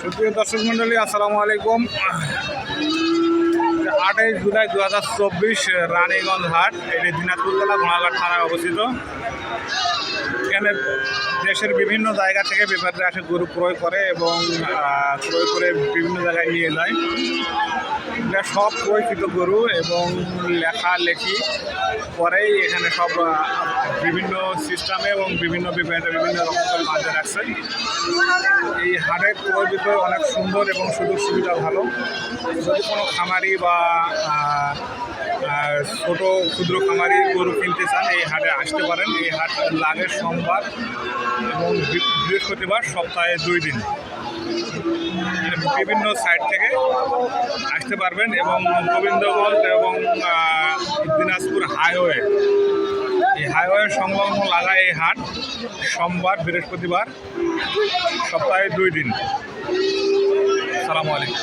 সুপ্রিয় দর্শক মন্ডলী, আসসালামু আলাইকুম। 8 জুলাই 2024 রানীগঞ্জ হাট, এটি দিনাজপুর জেলা ঘোড়াঘাট থানায় অবস্থিত। এখানে দেশের বিভিন্ন জায়গা থেকে ব্যাপারীরা এসে গরু ক্রয় করে এবং ক্রয় করে বিভিন্ন জায়গায় নিয়ে যায়। এটা সব ক্রয়কৃত গরু এবং লেখালেখি পরেই এখানে সব বিভিন্ন সিস্টেমে এবং বিভিন্ন ব্যাপারীরা বিভিন্ন রকম করে বাঁধে রাখছে। এই হাটের ক্রয় বিক্রয় অনেক সুন্দর এবং সুযোগ সুবিধা ভালো। যদি কোনো খামারি বা ছোট ক্ষুদ্র খামারি গরু কিনতে চান, এই হাটে আসতে পারেন। এই হাট লাগে সোমবার এবং বৃহস্পতিবার, সপ্তাহে 2 দিন। বিভিন্ন সাইড থেকে আসতে পারবেন এবং গোবিন্দগঞ্জ এবং দিনাজপুর হাইওয়ে, এই হাইওয়ে সংলগ্ন লাগা এই হাট সোমবার বৃহস্পতিবার, সপ্তাহে 2 দিন। আসসালামু আলাইকুম।